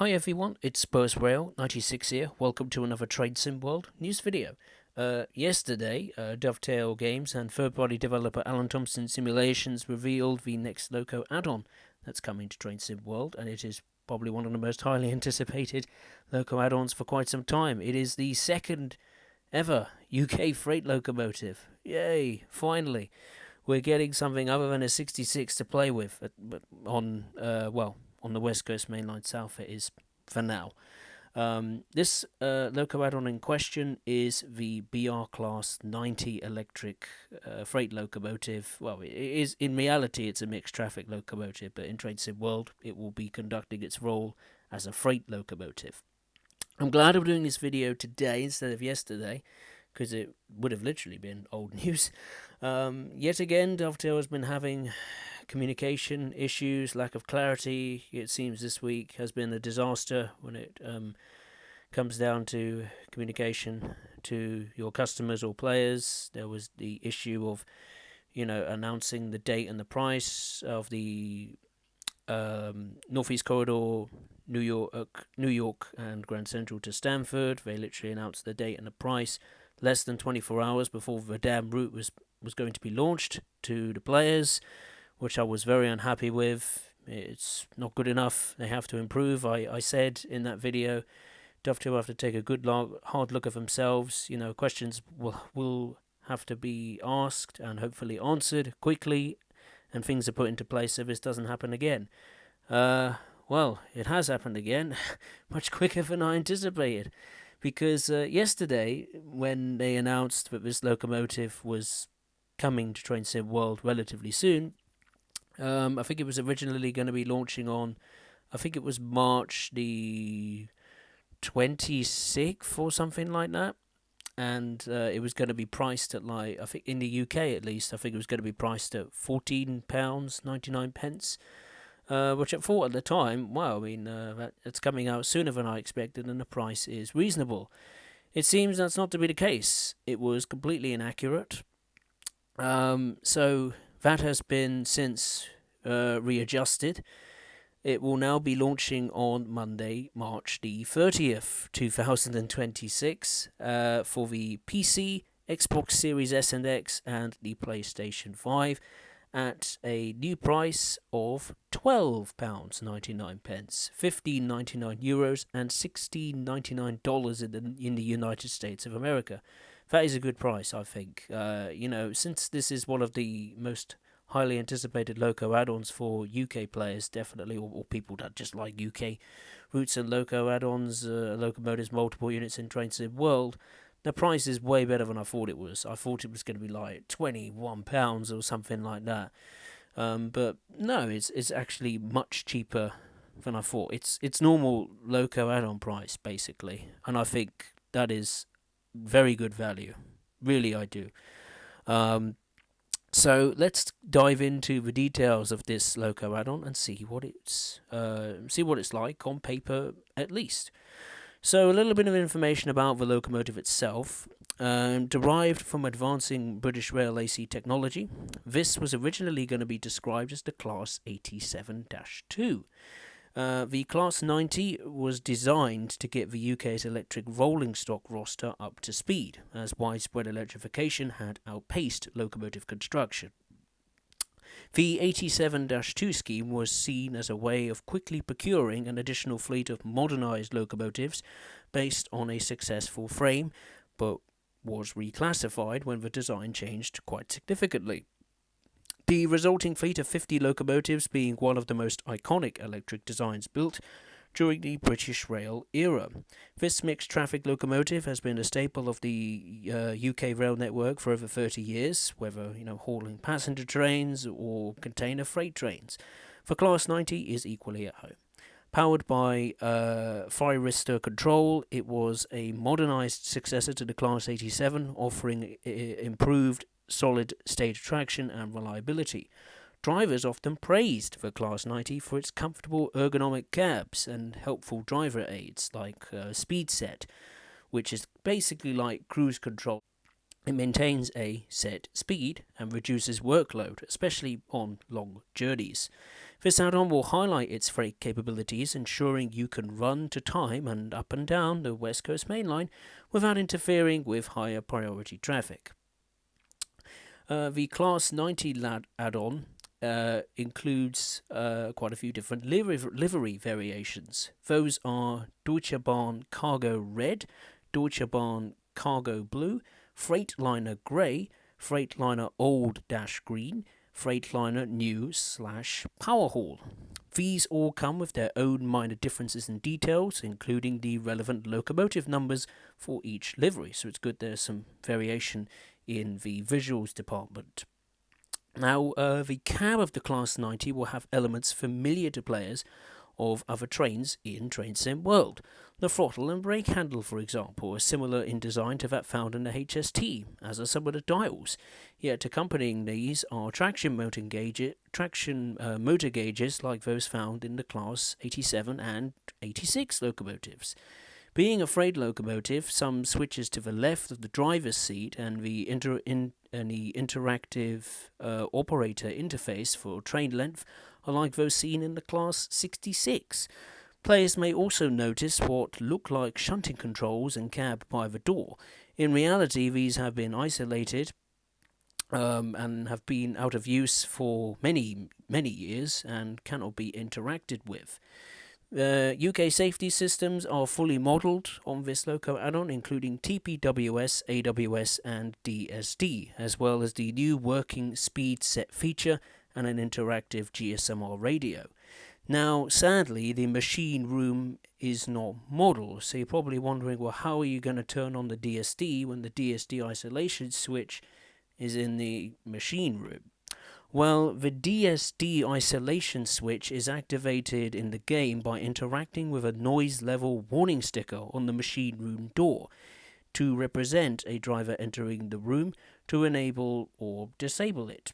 Hi everyone, it's Spurs Rail 96 here. Welcome to another Trade Sim World news video. Yesterday, Dovetail Games and third-party developer Alan Thompson Simulations revealed the next Loco add-on that's coming to Trade Sim World, and it is probably one of the most highly anticipated Loco add-ons for quite some time. It is the second ever UK freight locomotive. Yay! Finally, we're getting something other than a 66 to play with on the West Coast Mainline South. It is for now. This loco add-on in question is the BR Class 90 electric freight locomotive. Well, it is in reality it's a mixed traffic locomotive, but in Trade Sim World it will be conducting its role as a freight locomotive. I'm glad I'm doing this video today instead of yesterday, because it would have literally been old news. Yet again, Dovetail has been having communication issues, lack of clarity. It seems this week has been a disaster when it comes down to communication to your customers or players. There was the issue of, announcing the date and the price of the Northeast Corridor, New York and Grand Central to Stamford. They literally announced the date and the price less than 24 hours before the damn route was going to be launched to the players, which I was very unhappy with. It's not good enough. They have to improve. I said in that video, Dovetail have to take a good hard look at themselves. Questions will have to be asked and hopefully answered quickly, and things are put into place so this doesn't happen again. Well, it has happened again, much quicker than I anticipated. Because yesterday, when they announced that this locomotive was coming to Train Sim World relatively soon, I think it was originally going to be launching on, I think it was March the 26th or something like that. And it was going to be priced at, I think in the UK at least, I think it was going to be priced at £14.99. Which I thought at the time, it's coming out sooner than I expected and the price is reasonable. It seems that's not to be the case. It was completely inaccurate. So that has been since readjusted. It will now be launching on Monday, March the 30th, 2026, for the PC, Xbox Series S and X, and the PlayStation 5. At a new price of £12.99, €15.99 and $16.99 in the United States of America. That is a good price, I think. Since this is one of the most highly anticipated Loco add-ons for UK players, definitely, or people that just like UK routes and Loco add-ons, locomotives, multiple units in Train Sim World. The price is way better than I thought it was. I thought it was going to be like £21 or something like that. But no, it's actually much cheaper than I thought. It's normal Loco add-on price, basically. And I think that is very good value. Really, I do. So let's dive into the details of this Loco add-on and see what it's like on paper, at least. So a little bit of information about the locomotive itself. Derived from advancing British Rail AC technology, this was originally going to be described as the Class 87-2. The Class 90 was designed to get the UK's electric rolling stock roster up to speed, as widespread electrification had outpaced locomotive construction. The 87-2 scheme was seen as a way of quickly procuring an additional fleet of modernised locomotives based on a successful frame, but was reclassified when the design changed quite significantly. The resulting fleet of 50 locomotives being one of the most iconic electric designs built during the British Rail era. This mixed traffic locomotive has been a staple of the UK rail network for over 30 years, whether hauling passenger trains or container freight trains. The Class 90 is equally at home. Powered by Freightliner control, it was a modernised successor to the Class 87, offering improved solid state traction and reliability. Drivers often praised the Class 90 for its comfortable ergonomic cabs and helpful driver aids like speed set, which is basically like cruise control It maintains a set speed and reduces workload, especially on long journeys. This add-on will highlight its freight capabilities, ensuring you can run to time and up and down the West Coast Main Line without interfering with higher priority traffic. The Class 90 add-on includes quite a few different livery variations. Those are Deutsche Bahn Cargo Red, Deutsche Bahn Cargo Blue, Freightliner Grey, Freightliner Old Green, Freightliner New / Powerhaul. These all come with their own minor differences and details, including the relevant locomotive numbers for each livery. So it's good there's some variation in the visuals department. Now, the cab of the Class 90 will have elements familiar to players of other trains in Train Sim World. The throttle and brake handle, for example, are similar in design to that found in the HST, as are some of the dials. Yet accompanying these are traction motor gauges like those found in the Class 87 and 86 locomotives. Being a freight locomotive, some switches to the left of the driver's seat and the interactive operator interface for train length are like those seen in the Class 66. Players may also notice what look like shunting controls and cab by the door. In reality, these have been isolated and have been out of use for many years and cannot be interacted with. UK safety systems are fully modelled on this loco add-on, including TPWS, AWS and DSD, as well as the new working speed set feature and an interactive GSMR radio. Now, sadly, the machine room is not modelled, so you're probably wondering, well, how are you going to turn on the DSD when the DSD isolation switch is in the machine room? Well, the DSD isolation switch is activated in the game by interacting with a noise level warning sticker on the machine room door to represent a driver entering the room to enable or disable it.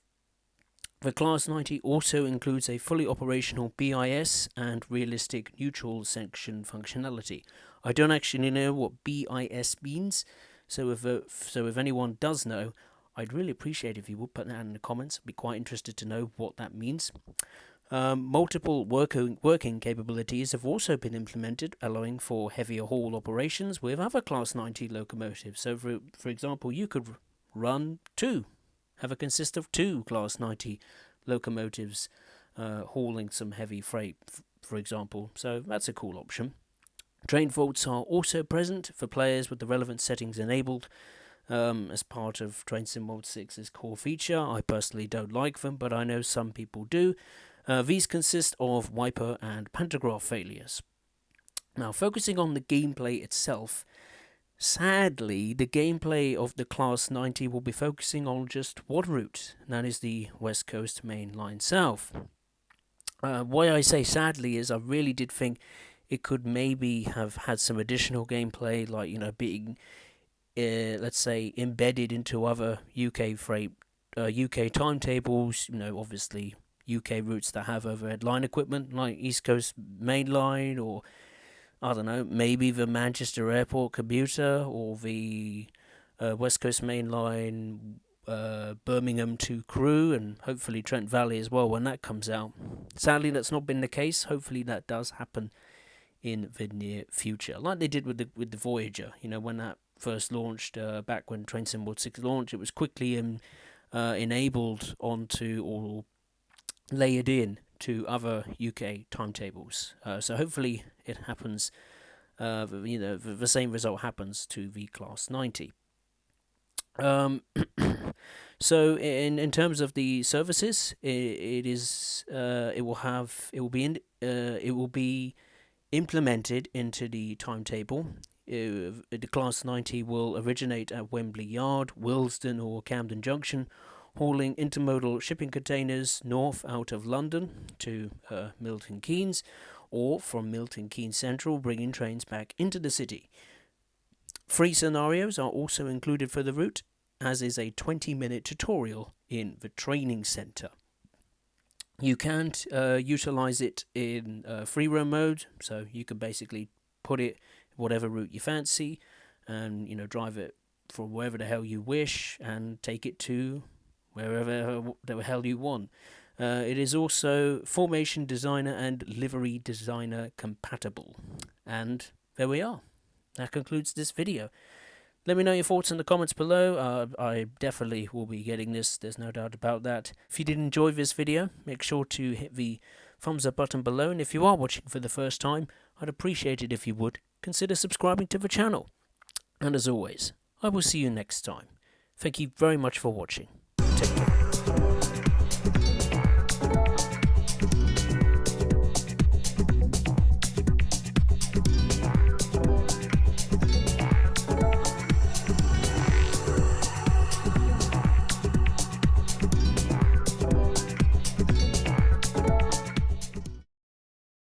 The Class 90 also includes a fully operational BIS and realistic neutral section functionality. I don't actually know what BIS means, so if anyone does know, I'd really appreciate if you would put that in the comments. I'd be quite interested to know what that means. Multiple working capabilities have also been implemented, allowing for heavier haul operations with other Class 90 locomotives. So, for example, you could have it consist of two Class 90 locomotives hauling some heavy freight, for example. So that's a cool option. Train faults are also present for players with the relevant settings enabled. As part of Train Sim World 6's core feature. I personally don't like them, but I know some people do. These consist of wiper and pantograph failures. Now, focusing on the gameplay itself, sadly, the gameplay of the Class 90 will be focusing on just one route, and that is the West Coast Main Line South. Why I say sadly is I really did think it could maybe have had some additional gameplay, like, being let's say, embedded into other UK freight, UK timetables, obviously UK routes that have overhead line equipment, like East Coast Main Line, or, I don't know, maybe the Manchester Airport commuter, or the West Coast Main Line, Birmingham to Crewe, and hopefully Trent Valley as well when that comes out. Sadly, that's not been the case. Hopefully that does happen in the near future, like they did with the Voyager. When that first launched, back when Train Sim World 6 launched, it was quickly enabled onto or layered in to other UK timetables. So hopefully it happens. The same result happens to the Class 90. So in terms of the services, it will be implemented into the timetable. The Class 90 will originate at Wembley Yard, Willesden or Camden Junction, hauling intermodal shipping containers north out of London to Milton Keynes, or from Milton Keynes Central, bringing trains back into the city. Free scenarios are also included for the route, as is a 20-minute tutorial in the training centre. You can't utilise it in free roam mode, so you can basically put it whatever route you fancy and drive it from wherever the hell you wish and take it to wherever the hell you want. It is also Formation Designer and Livery Designer compatible. And there we are. That concludes this video. Let me know your thoughts in the comments below. I definitely will be getting this, there's no doubt about that. If you did enjoy this video, make sure to hit the thumbs up button below, and if you are watching for the first time, I'd appreciate it if you would consider subscribing to the channel. And as always, I will see you next time. Thank you very much for watching. Take care.